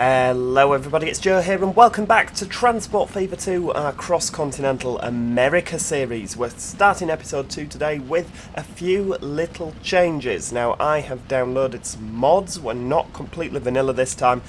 Hello everybody, it's Joe here and welcome back to Transport Fever 2, our Cross Continental America series. We're starting episode 2 today with a few little changes. Now I have downloaded some mods, we're not completely vanilla this time,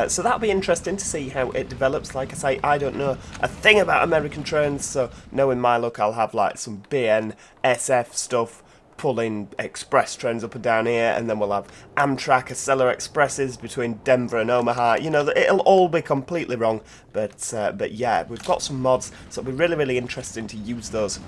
so that'll be interesting to see how it develops. Like I say, I don't know a thing about American trains, so knowing my luck I'll have like some BNSF stuff, pulling express trains up and down here, and then we'll have Amtrak Acela Expresses between Denver and Omaha. You know, it'll all be completely wrong, but yeah, we've got some mods, so it'll be really interesting to use those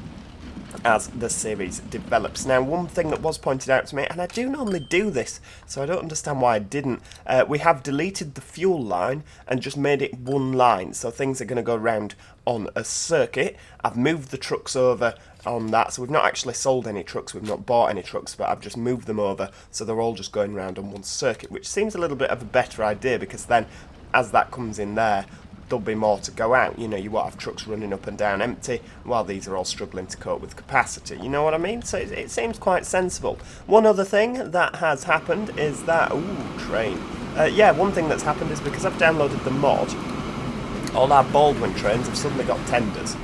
as the series develops. Now, one thing that was pointed out to me, and I do normally do this, so I don't understand why I didn't, we have deleted the fuel line and just made it one line, so things are going to go round on a circuit. I've moved the trucks over on that, so we've not actually sold any trucks, we've not bought any trucks, but I've just moved them over, so they're all just going round on one circuit, which seems a little bit of a better idea, because then, as that comes in there, there'll be more to go out. You know, you won't have trucks running up and down empty while these are all struggling to cope with capacity. You know what I mean? So it seems quite sensible. One other thing that has happened is that... Ooh, train. Yeah, one thing that's happened is because I've downloaded the mod, all our Baldwin trains have suddenly got tenders.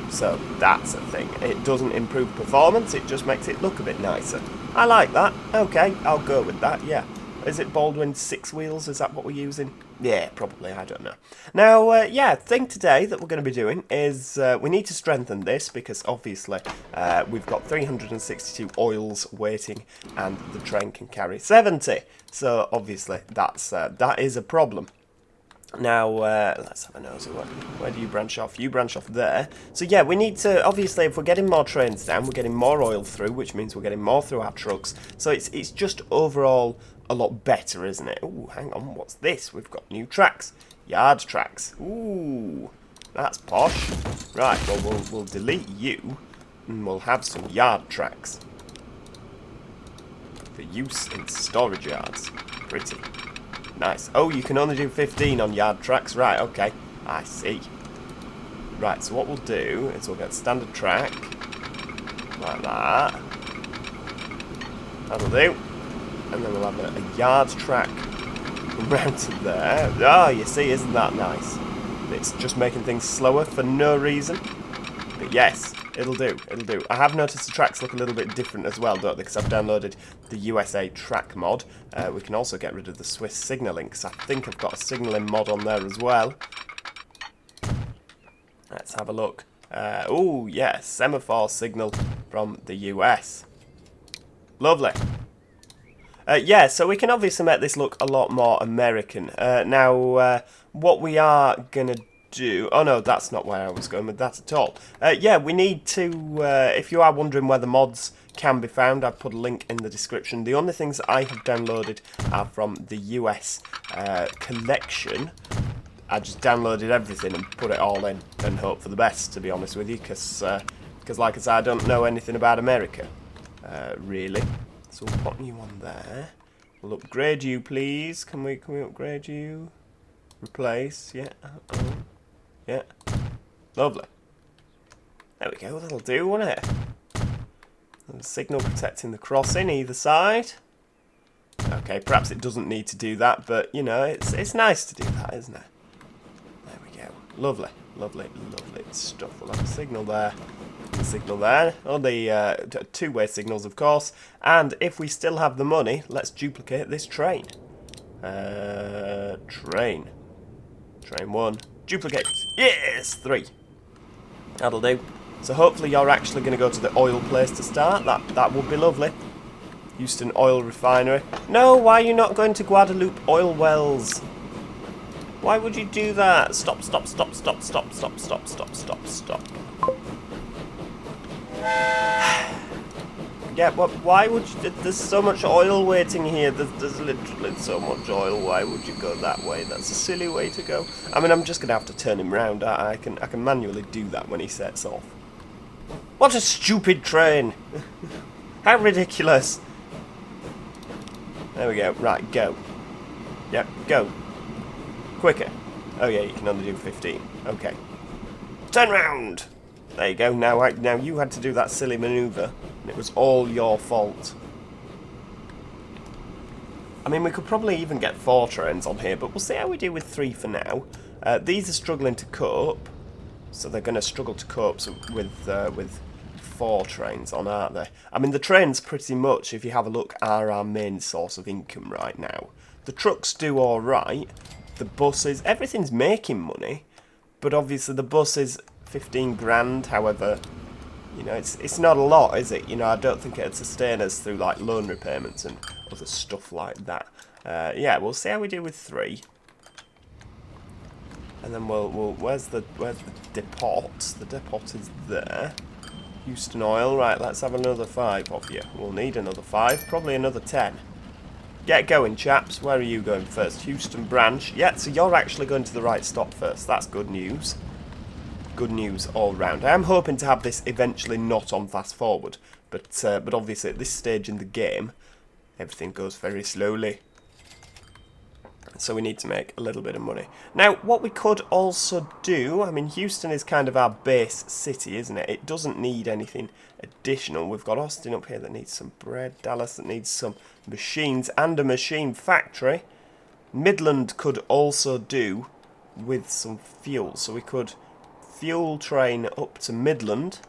So that's a thing. It doesn't improve performance, it just makes it look a bit nicer. I like that. Okay, I'll go with that, yeah. Is it Baldwin 6 wheels? Is that what we're using? Yeah, probably, I don't know. Now, yeah, thing today that we're going to be doing is we need to strengthen this because obviously we've got 362 oils waiting and the train can carry 70. So obviously that is a problem. Now, let's have a nose. Where do you branch off? You branch off there. So yeah, we need to, obviously, if we're getting more trains down, we're getting more oil through, which means we're getting more through our trucks. So it's just overall a lot better, isn't it? Ooh, hang on, what's this? We've got new tracks. Yard tracks. Ooh, that's posh. Right, well, we'll delete you, and we'll have some yard tracks for use in storage yards. Pretty nice. Oh, you can only do 15 on yard tracks. Right, okay. I see. Right, so what we'll do is we'll get standard track. Like that. That'll do. And then we'll have a yard track round to there. Oh, you see, isn't that nice? It's just making things slower for no reason. But yes, it'll do, it'll do. I have noticed the tracks look a little bit different as well, don't they? Because I've downloaded the USA track mod. We can also get rid of the Swiss signalling, because I think I've got a signalling mod on there as well. Let's have a look. Oh, yeah, semaphore signal from the US. Lovely. Yeah, so we can obviously make this look a lot more American. Now, what we are going to do... Oh, no, that's not where I was going with that at all. Yeah, we need to... if you are wondering where the mods can be found, I've put a link in the description. The only things that I have downloaded are from the US collection. I just downloaded everything and put it all in and hope for the best, to be honest with you, because like I said, I don't know anything about America, really. So we'll put you on there. We'll upgrade you, please. Can we upgrade you? Replace, yeah. Yeah. Lovely. There we go, that'll do, won't it? And signal protecting the crossing either side. Okay, perhaps it doesn't need to do that, but you know, it's nice to do that, isn't it? There we go. Lovely, lovely, lovely stuff. We'll have a signal there. Signal there, all the two-way signals of course, and if we still have the money, let's duplicate this train. Train 1, duplicate, yes, 3, that'll do. So hopefully you're actually going to go to the oil place to start, that would be lovely. Houston Oil Refinery. No, why are you not going to Guadalupe Oil Wells? Why would you do that? Stop. Yeah, but why would you... There's so much oil waiting here. There's literally so much oil. Why would you go that way? That's a silly way to go. I mean, I'm just going to have to turn him round. I can manually do that when he sets off. What a stupid train. How ridiculous. There we go. Right, go. Yep, go. Quicker. Oh yeah, you can only do 15. Okay. Turn round! There you go. Now you had to do that silly manoeuvre, and it was all your fault. I mean, we could probably even get 4 trains on here, but we'll see how we do with 3 for now. These are struggling to cope, so they're going to struggle to cope with 4 trains on, aren't they? I mean, the trains pretty much, if you have a look, are our main source of income right now. The trucks do alright, the buses, everything's making money, but obviously the bus is 15 grand, however, you know, it's not a lot, is it? You know, I don't think it'd sustain us through, like, loan repayments and other stuff like that. Yeah, we'll see how we do with 3. And then we'll where's the depot? The depot is there. Houston Oil, right, let's have another 5 of you. We'll need another 5, probably another 10. Get going, chaps. Where are you going first? Houston branch. Yeah, so you're actually going to the right stop first. That's good news. Good news all round. I am hoping to have this eventually not on fast forward, but obviously at this stage in the game, everything goes very slowly. So we need to make a little bit of money. Now, what we could also do, I mean, Houston is kind of our base city, isn't it? It doesn't need anything additional. We've got Austin up here that needs some bread, Dallas that needs some machines and a machine factory. Midland could also do with some fuel, so we could fuel train up to Midland.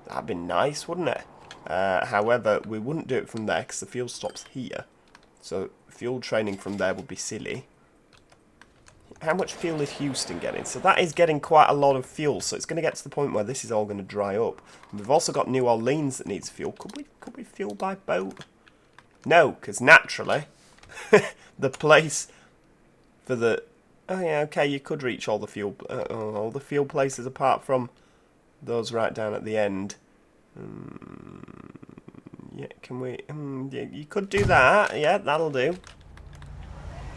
That'd be nice, wouldn't it? However, we wouldn't do it from there because the fuel stops here. So fuel training from there would be silly. How much fuel is Houston getting? So that is getting quite a lot of fuel. So it's going to get to the point where this is all going to dry up. And we've also got New Orleans that needs fuel. Could we fuel by boat? No, because naturally, the place for the... Oh yeah, okay, you could reach all the fuel places apart from those right down at the end. Yeah, can we... yeah, you could do that. Yeah, that'll do.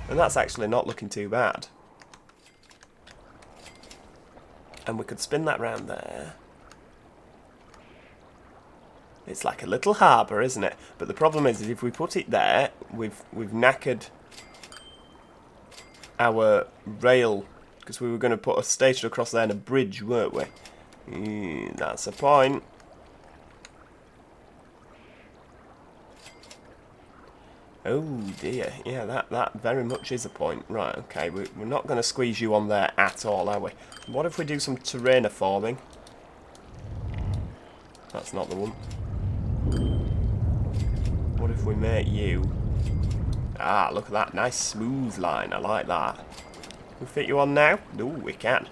And that's actually not looking too bad. And we could spin that round there. It's like a little harbour, isn't it? But the problem is if we put it there, we've knackered our rail, because we were going to put a station across there and a bridge, weren't we? That's a point. Oh dear, yeah, that very much is a point. Right, okay, we're not going to squeeze you on there at all, are we? What if we do some terraforming? That's not the one. What if we make you... Ah, look at that, nice smooth line, I like that. Can we fit you on now? No, we can.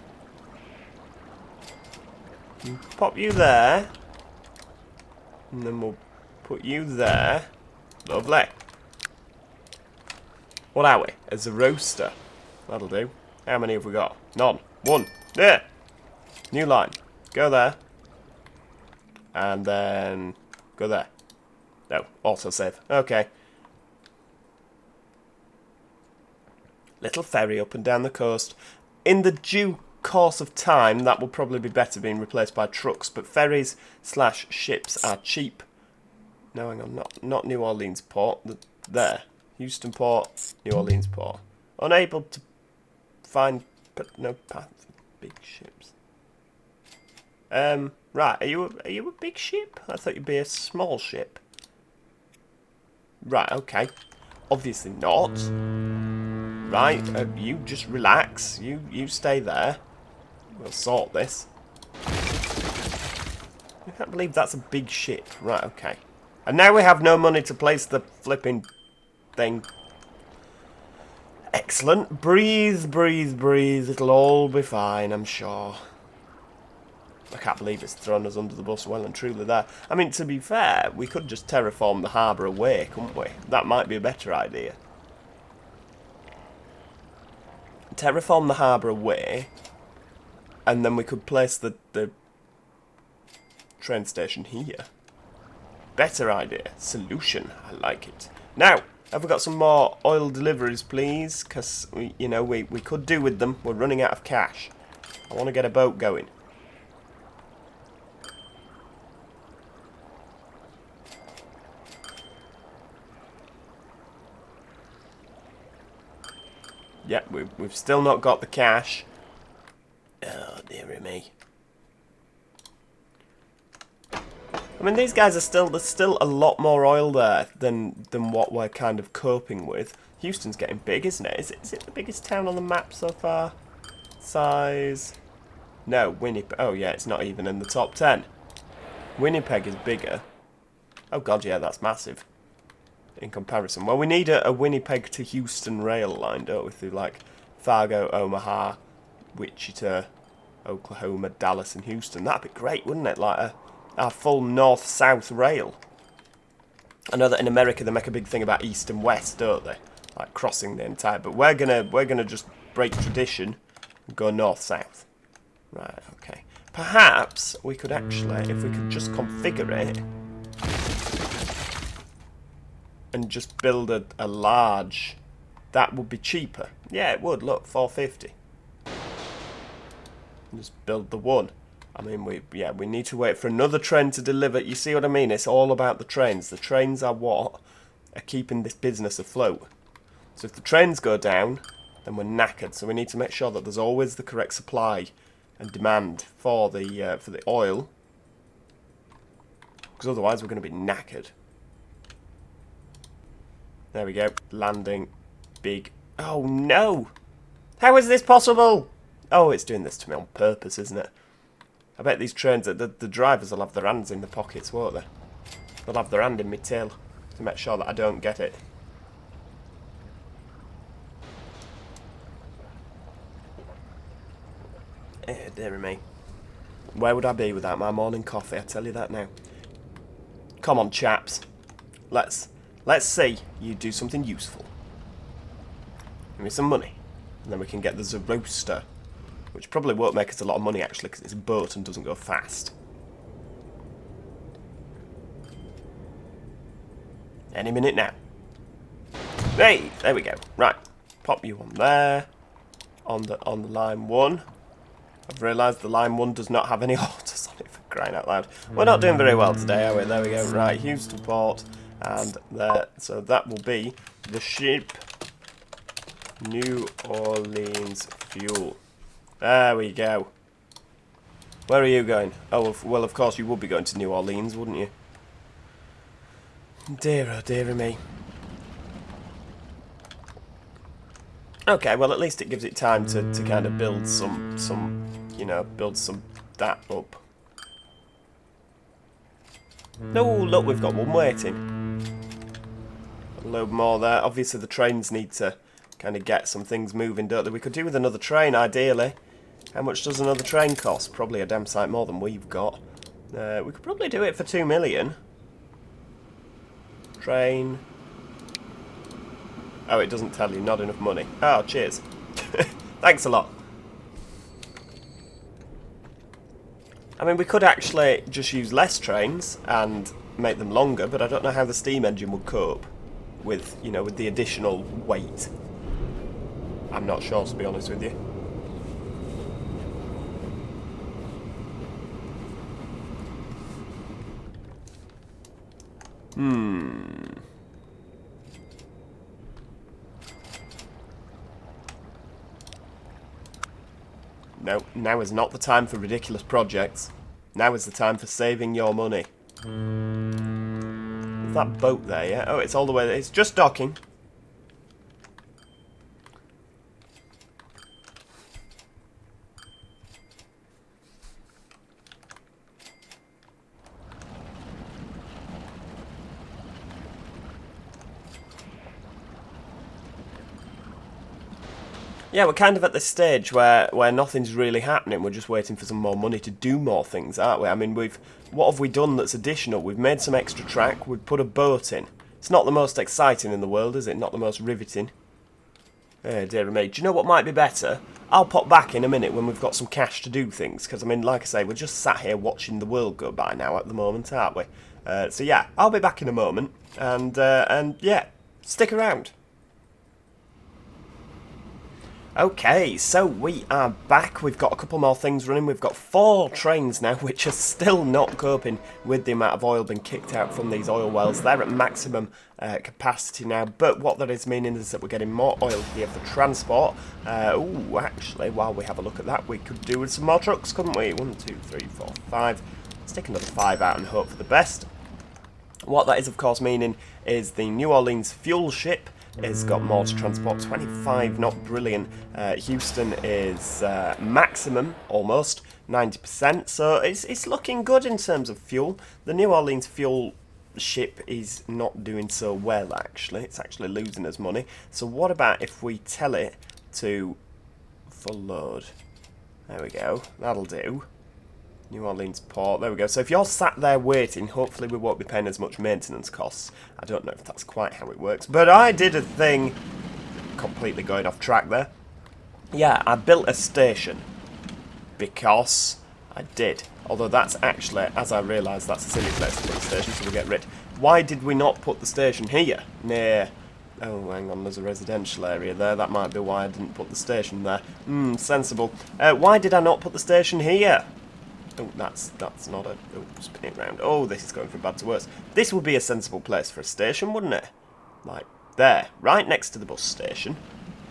Pop you there. And then we'll put you there. Lovely. What are we? As a roaster. That'll do. How many have we got? None. 1. There. New line. Go there. And then go there. No. Autosave. Okay. Little ferry up and down the coast. In the due course of time, that will probably be better being replaced by trucks. But ferries / ships are cheap. No, hang on. Not New Orleans Port. There. Houston Port, New Orleans Port. Unable to find no path for big ships. Right, are you a big ship? I thought you'd be a small ship. Right, okay. Obviously not. Right, you just relax. You stay there. We'll sort this. I can't believe that's a big ship. Right, okay. And now we have no money to place the flipping thing. Excellent. Breathe, breathe, breathe. It'll all be fine, I'm sure. I can't believe it's thrown us under the bus well and truly there. I mean, to be fair, we could just terraform the harbour away, couldn't we? That might be a better idea. Terraform the harbour away, and then we could place the train station here. Better idea. Solution. I like it. Now, have we got some more oil deliveries, please? Because, we could do with them. We're running out of cash. I want to get a boat going. Yeah, we've still not got the cash. Oh, dearie me. I mean, these guys are there's still a lot more oil there than what we're kind of coping with. Houston's getting big, isn't it? Is it the biggest town on the map so far? Size? No, Winnipeg. Oh yeah, it's not even in the top 10. Winnipeg is bigger. Oh god, yeah, that's massive in comparison. Well, we need a Winnipeg to Houston rail line, don't we? Through like Fargo, Omaha, Wichita, Oklahoma, Dallas, and Houston. That'd be great, wouldn't it? Like a full north-south rail. I know that in America they make a big thing about east and west, don't they? Like crossing the entire. But we're gonna just break tradition and go north-south. Right. Okay. Perhaps we could actually, if we could just configure it and just build a large, that would be cheaper. Yeah, it would. Look, 450. Just build the one. I mean, we need to wait for another train to deliver. You see what I mean? It's all about the trains. The trains are what are keeping this business afloat. So if the trains go down, then we're knackered. So we need to make sure that there's always the correct supply and demand for the oil, because otherwise we're going to be knackered. There we go. Landing. Big. Oh no! How is this possible? Oh, it's doing this to me on purpose, isn't it? I bet these trains, the drivers will have their hands in the pockets, won't they? They'll have their hand in my tail to make sure that I don't get it. Eh, dearie me. Where would I be without my morning coffee? I tell you that now. Come on, chaps. Let's see you do something useful. Give me some money, and then we can get the Zeroaster, which probably won't make us a lot of money actually, because it's a boat and doesn't go fast. Any minute now. Hey, there we go. Right, pop you on there, on the line 1. I've realised the line 1 does not have any orders on it, for crying out loud. We're not doing very well today, are we? There we go. Right, Houston Port, and there. So that will be the ship New Orleans fuel. There we go. Where are you going? Oh, well, of course you would be going to New Orleans, wouldn't you? Dear, oh dearie me. Okay, well, at least it gives it time to kind of build some, you know, build some that up. No, look, we've got one waiting. A load more there. Obviously, the trains need to kind of get some things moving, don't they? We could do with another train, ideally. How much does another train cost? Probably a damn sight more than we've got. We could probably do it for 2 million. Train. Oh, it doesn't tell you. Not enough money. Oh, cheers. Thanks a lot. I mean, we could actually just use less trains and make them longer, but I don't know how the steam engine would cope with, you know, with the additional weight. I'm not sure, to be honest with you. No, now is not the time for ridiculous projects. Now is the time for saving your money. Is that boat there, yeah? Oh, it's all the way there. It's just docking. Yeah, we're kind of at this stage where nothing's really happening. We're just waiting for some more money to do more things, aren't we? I mean, what have we done that's additional? We've made some extra track. We've put a boat in. It's not the most exciting in the world, is it? Not the most riveting. Oh, dear me. Do you know what might be better? I'll pop back in a minute when we've got some cash to do things. Because, I mean, like I say, we're just sat here watching the world go by now at the moment, aren't we? So, yeah, I'll be back in a moment. And yeah, stick around. Okay, so we are back. We've got a couple more things running. We've got 4 trains now, which are still not coping with the amount of oil being kicked out from these oil wells. They're at maximum capacity now, but what that is meaning is that we're getting more oil here for transport. Ooh, actually, while we have a look at that, we could do with some more trucks, couldn't we? 1, 2, 3, 4, 5, Stick another 5 out and hope for the best. What that is, of course, meaning is the New Orleans fuel ship has got more to transport. 25, not brilliant. Houston is maximum, almost 90%. So it's looking good in terms of fuel. The New Orleans fuel ship is not doing so well, actually. It's actually losing us money. So what about if we tell it to full load? There we go. That'll do. New Orleans port. There we go. So if you're sat there waiting, hopefully we won't be paying as much maintenance costs. I don't know if that's quite how it works. But I did a thing, completely going off track there. Yeah, I built a station. Because I did. Although that's actually, as I realised, that's a silly place to put the station, so we'll get rid. Why did we not put the station here? Near... Oh, hang on, there's a residential area there. That might be why I didn't put the station there. Sensible. Why did I not put the station here? Oh, that's not a... Oh, spin it round. Oh, this is going from bad to worse. This would be a sensible place for a station, wouldn't it? Like, there. Right next to the bus station.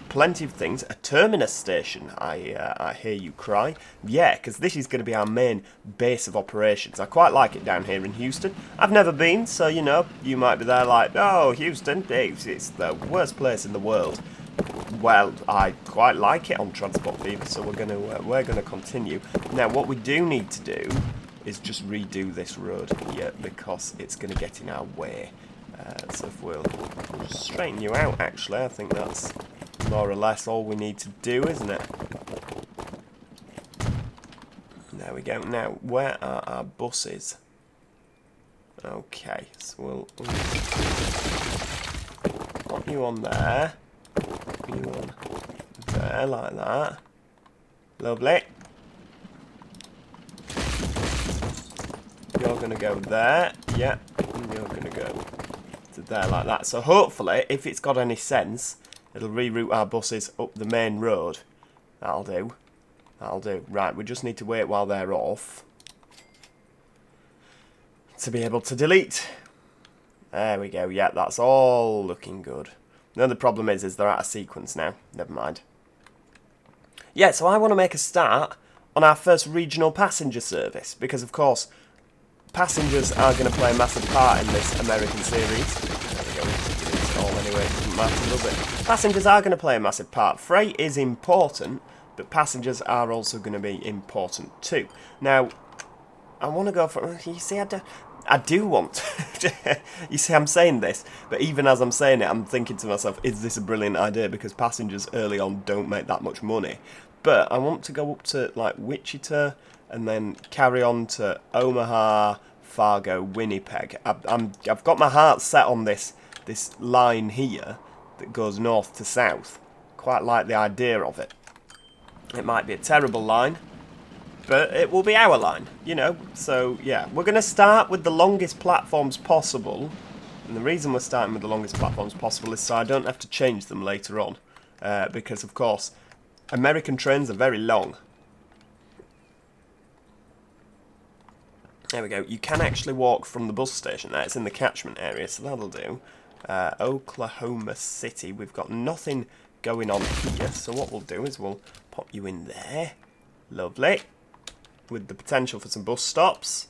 Plenty of things. A terminus station, I hear you cry. Yeah, because this is going to be our main base of operations. I quite like it down here in Houston. I've never been, so, you know, you might be there like, oh, Houston, it's the worst place in the world. Well, I quite like it on Transport Fever, so we're gonna continue. Now, what we do need to do is just redo this road here because it's gonna get in our way. So if we'll just straighten you out, actually, I think that's more or less all we need to do, isn't it? There we go. Now, where are our buses? Okay, so we'll put you on there. You on there, like that. Lovely. You're going to go there. Yeah. And you're going to go to there, like that. So hopefully, if it's got any sense, it'll reroute our buses up the main road. That'll do. That'll do. Right, we just need to wait while they're off to be able to delete. There we go. Yeah, that's all looking good. The only problem is they're out of sequence now. Never mind. Yeah, so I want to make a start on our first regional passenger service. Because, of course, passengers are going to play a massive part in this American series. There we go. It's all anyway. It doesn't matter, does it? Passengers are going to play a massive part. Freight is important, but passengers are also going to be important too. Now, I want to go for... You see, I do want... You see, I'm saying this, but even as I'm saying it, I'm thinking to myself, is this a brilliant idea? Because passengers early on don't make that much money. But I want to go up to, like, Wichita and then carry on to Omaha, Fargo, Winnipeg. I've got my heart set on this line here that goes north to south. Quite like the idea of it. It might be a terrible line, but it will be our line, you know. So, yeah, we're going to start with the longest platforms possible. And the reason we're starting with the longest platforms possible is so I don't have to change them later on. Because, of course, American trains are very long. There we go. You can actually walk from the bus station there. It's in the catchment area, so that'll do. Oklahoma City. We've got nothing going on here. So what we'll do is we'll pop you in there. Lovely. With the potential for some bus stops.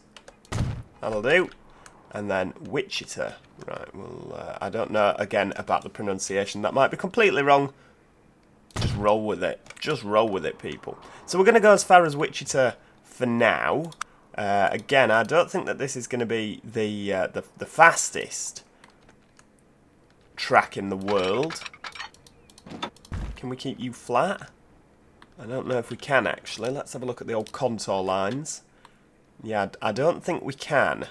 That'll do. And then Wichita. Right, well, I don't know, again, about the pronunciation. That might be completely wrong. Just roll with it. Just roll with it, people. So we're going to go as far as Wichita for now. Again, I don't think that this is going to be the fastest track in the world. Can we keep you flat? I don't know if we can, actually. Let's have a look at the old contour lines. Yeah, I don't think we can.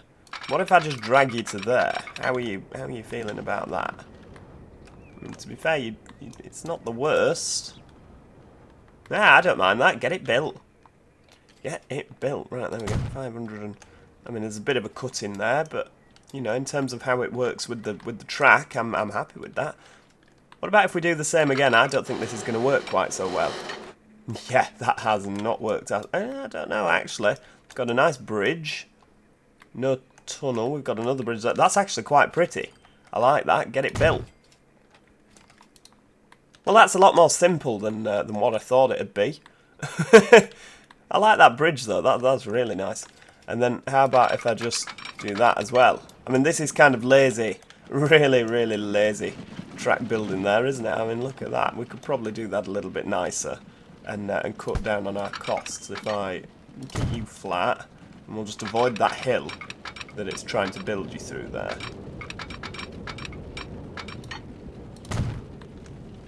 What if I just drag you to there? How are you feeling about that? I mean, to be fair, it's not the worst. Nah, I don't mind that. Get it built. Get it built. Right, there we go. 500 and... I mean, there's a bit of a cut in there, but, you know, in terms of how it works with the track, I'm happy with that. What about if we do the same again? I don't think this is going to work quite so well. Yeah, that has not worked out. I don't know, actually. It's got a nice bridge. No tunnel. We've got another bridge. That's actually quite pretty. I like that. Get it built. Well, that's a lot more simple than what I thought it'd be. I like that bridge, though. That's really nice. And then how about if I just do that as well? I mean, this is kind of lazy. Really, really lazy track building there, isn't it? I mean, look at that. We could probably do that a little bit nicer and cut down on our costs. If I keep you flat, and we'll just avoid that hill that it's trying to build you through there.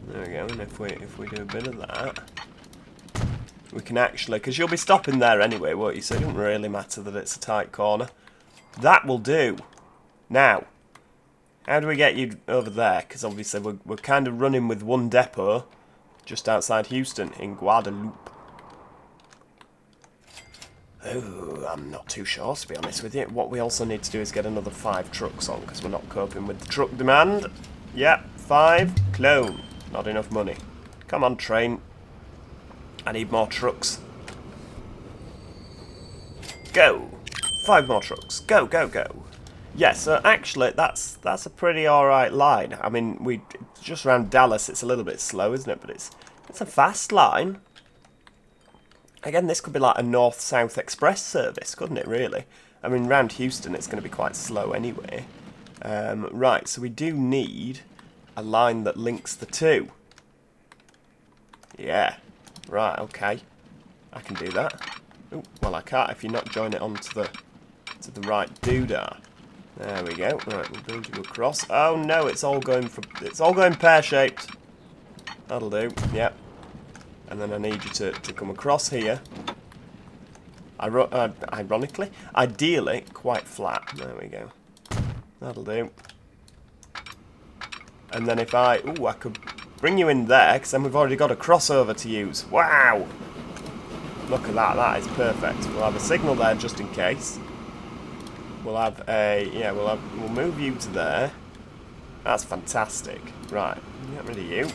There we go, and if we do a bit of that, we can actually, because you'll be stopping there anyway, won't you? So it doesn't really matter that it's a tight corner. That will do. Now, how do we get you over there? Because obviously we're kind of running with one depot just outside Houston in Guadalupe. Oh, I'm not too sure, to be honest with you. What we also need to do is get another 5 trucks on, because we're not coping with the truck demand. Yep, 5. Clone. Not enough money. Come on, train. I need more trucks. Go. 5 more trucks. Go, go, go. Yeah, so actually, that's a pretty alright line. I mean, just around Dallas, it's a little bit slow, isn't it? But it's a fast line. Again, this could be like a north-south express service, couldn't it, really? I mean, round Houston, it's going to be quite slow anyway. Right, so we do need a line that links the two. Yeah. Right, okay. I can do that. Ooh, well, I can't if you're not joining it onto the right doodah. There we go. Right, we'll build you across. Oh no, it's all going pear-shaped. That'll do. Yep. And then I need you to come across here. Ironically, ideally, quite flat. There we go. That'll do. And then if I could bring you in there, because then we've already got a crossover to use. Wow! Look at that. That is perfect. We'll have a signal there just in case. We'll have we'll move you to there. That's fantastic. Right, get rid of you.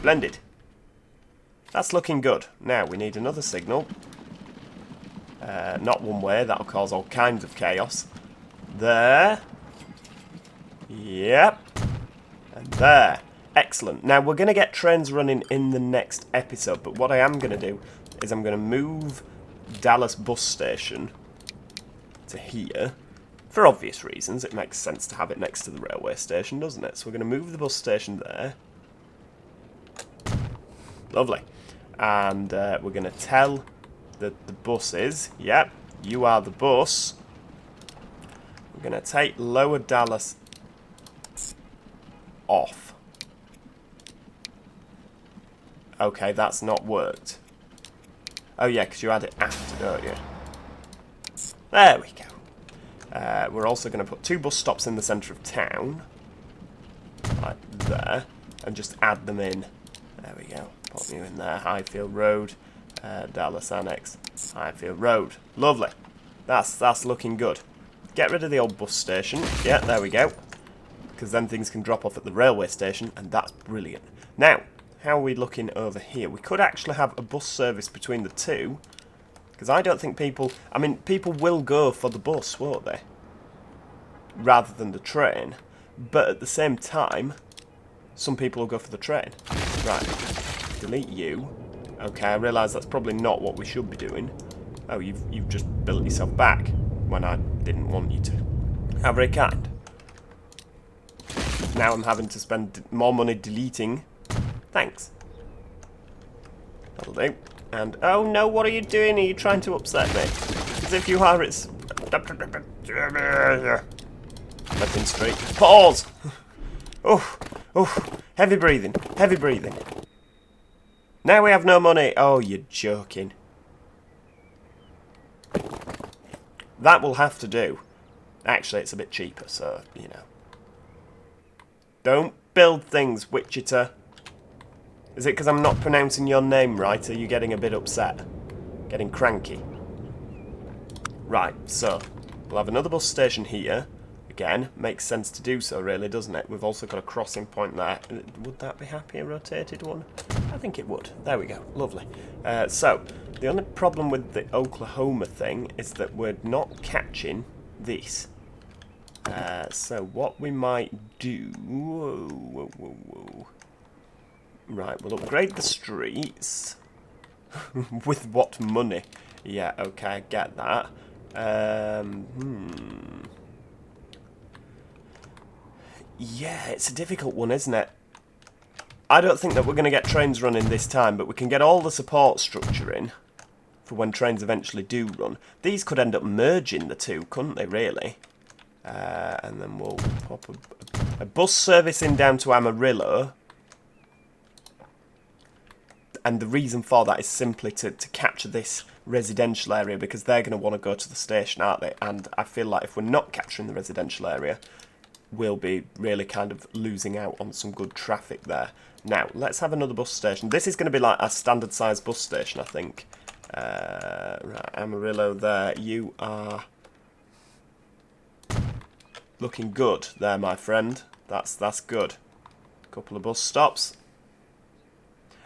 Blended. That's looking good. Now we need another signal. Not one way. That'll cause all kinds of chaos. There. Yep. And there. Excellent. Now we're going to get trains running in the next episode, but what I am going to do is I'm going to move Dallas bus station to here. For obvious reasons, it makes sense to have it next to the railway station, doesn't it? So we're going to move the bus station there. Lovely. And we're going to tell the buses, yep, you are the bus. We're going to take Lower Dallas off. Okay, that's not worked. Oh yeah, because you had it after, don't you? There we go. We're also going to put 2 bus stops in the centre of town. Like there. And just add them in. There we go. Pop you in there. Highfield Road. Dallas Annex. Highfield Road. Lovely. That's looking good. Get rid of the old bus station. Yeah, there we go. Because then things can drop off at the railway station. And that's brilliant. Now, how are we looking over here? We could actually have a bus service between the two. Because I don't think people... I mean, people will go for the bus, won't they? Rather than the train. But at the same time, some people will go for the train. Right. Delete you. Okay, I realise that's probably not what we should be doing. Oh, you've just built yourself back when I didn't want you to. How very kind. Now I'm having to spend more money deleting. Thanks. That'll do. And, oh no, what are you doing? Are you trying to upset me? Because if you are, it's... Flipping street. Pause! Oh, heavy breathing, heavy breathing. Now we have no money. Oh, you're joking. That will have to do. Actually, it's a bit cheaper, so, you know. Don't build things, Wichita. Is it because I'm not pronouncing your name right? Are you getting a bit upset? Getting cranky? Right, so, we'll have another bus station here. Again, makes sense to do so, really, doesn't it? We've also got a crossing point there. Would that be happy, a rotated one? I think it would. There we go. Lovely. So, the only problem with the Oklahoma thing is that we're not catching this. So, what we might do... Whoa. Right, we'll upgrade the streets. With what money? Yeah, okay, I get that. Yeah, it's a difficult one, isn't it? I don't think that we're going to get trains running this time, but we can get all the support structure in for when trains eventually do run. These could end up merging the two, couldn't they, really? And then we'll pop a bus service in down to Amarillo. And the reason for that is simply to capture this residential area, because they're going to want to go to the station, aren't they? And I feel like if we're not capturing the residential area, we'll be really kind of losing out on some good traffic there. Now, let's have another bus station. This is going to be like a standard size bus station, I think. Right, Amarillo there. You are looking good there, my friend. That's good. Couple of bus stops.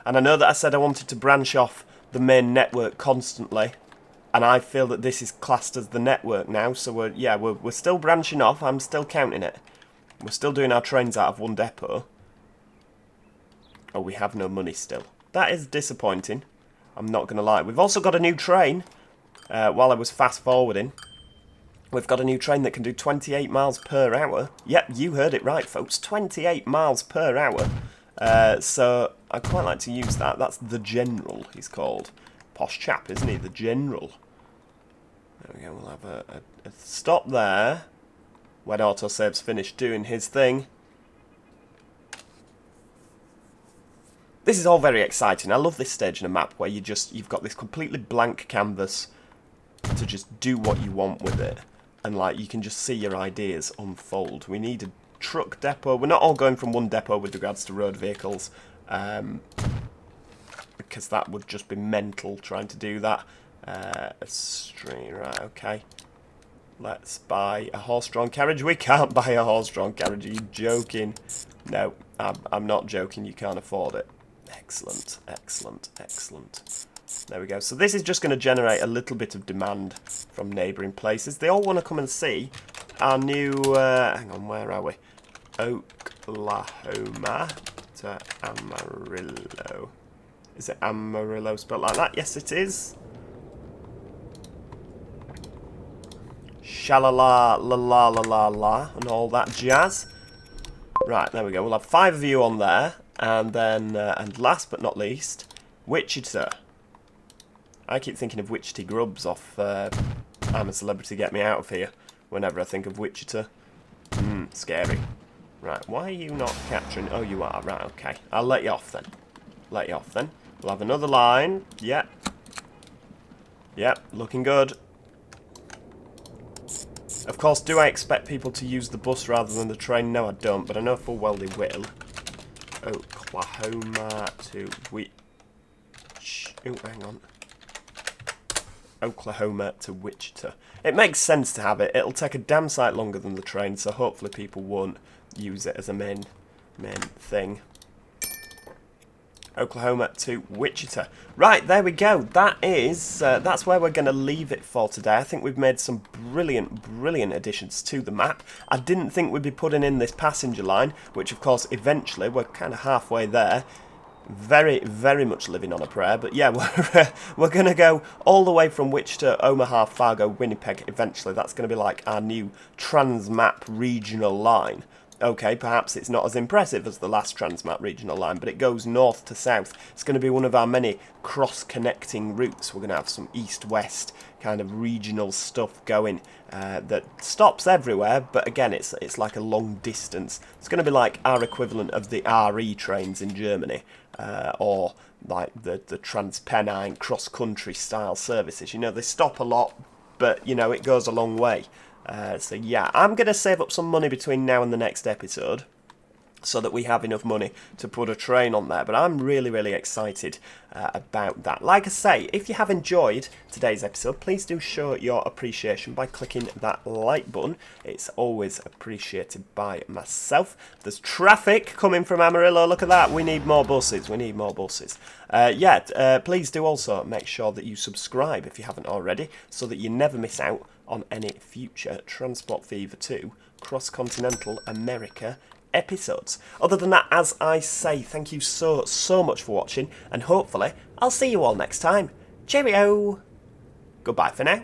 And I know that I said I wanted to branch off the main network constantly, and I feel that this is classed as the network now. So we're still branching off. I'm still counting it. We're still doing our trains out of one depot. Oh, we have no money still. That is disappointing. I'm not going to lie. We've also got a new train. While I was fast forwarding, we've got a new train that can do 28 miles per hour. Yep, you heard it right, folks. 28 miles per hour. So I'd quite like to use that. That's the General, he's called. Posh chap, isn't he? The General. There we go. We'll have a stop there when autosave's finished doing his thing. This is all very exciting. I love this stage in a map where you've got this completely blank canvas to just do what you want with it, and like you can just see your ideas unfold. We need a truck depot. We're not all going from one depot with regards to road vehicles, because that would just be mental trying to do that. A street, right? Okay. Let's buy a horse-drawn carriage. We can't buy a horse-drawn carriage. Are you joking? No, I'm not joking. You can't afford it. Excellent, excellent, excellent. There we go. So this is just going to generate a little bit of demand from neighbouring places. They all want to come and see our new... hang on, where are we? Oklahoma to Amarillo. Is it Amarillo spelled like that? Yes, it is. Shalala, la la la la la, and all that jazz. Right, there we go. We'll have 5 of you on there. And then, and last but not least, Wichita. I keep thinking of Wichita Grubs off I'm a Celebrity, Get Me Out of Here whenever I think of Wichita. Scary. Right, why are you not capturing... Oh, you are. Right, okay. I'll let you off then. Let you off then. We'll have another line. Yep. Yep, looking good. Of course, do I expect people to use the bus rather than the train? No, I don't, but I know full well they will. Oklahoma to hang on. Oklahoma to Wichita. It makes sense to have it. It'll take a damn sight longer than the train, so hopefully people won't use it as a main thing. Oklahoma to Wichita. Right, there we go. That is that's where we're going to leave it for today. I think we've made some brilliant additions to the map. I didn't think we'd be putting in this passenger line, which of course eventually we're kind of halfway there. Very much living on a prayer, but yeah, we're going to go all the way from Wichita, Omaha, Fargo, Winnipeg. Eventually, that's going to be like our new TransMap Regional line. Okay, perhaps it's not as impressive as the last TransMap Regional line, but it goes north to south. It's going to be one of our many cross-connecting routes. We're going to have some east-west kind of regional stuff going that stops everywhere, but again, it's like a long distance. It's going to be like our equivalent of the RE trains in Germany, or like the Transpennine cross-country style services. You know, they stop a lot, but, you know, it goes a long way. So yeah, I'm going to save up some money between now and the next episode so that we have enough money to put a train on there. But I'm really excited about that. Like I say, if you have enjoyed today's episode, please do show your appreciation by clicking that like button. It's always appreciated by myself. There's traffic coming from Amarillo. Look at that. We need more buses. We need more buses. Please do also make sure that you subscribe if you haven't already, so that you never miss out on any future Transport Fever 2 Cross Continental America episodes. Other than that, as I say, thank you so much for watching, and hopefully I'll see you all next time. Cheerio! Goodbye for now.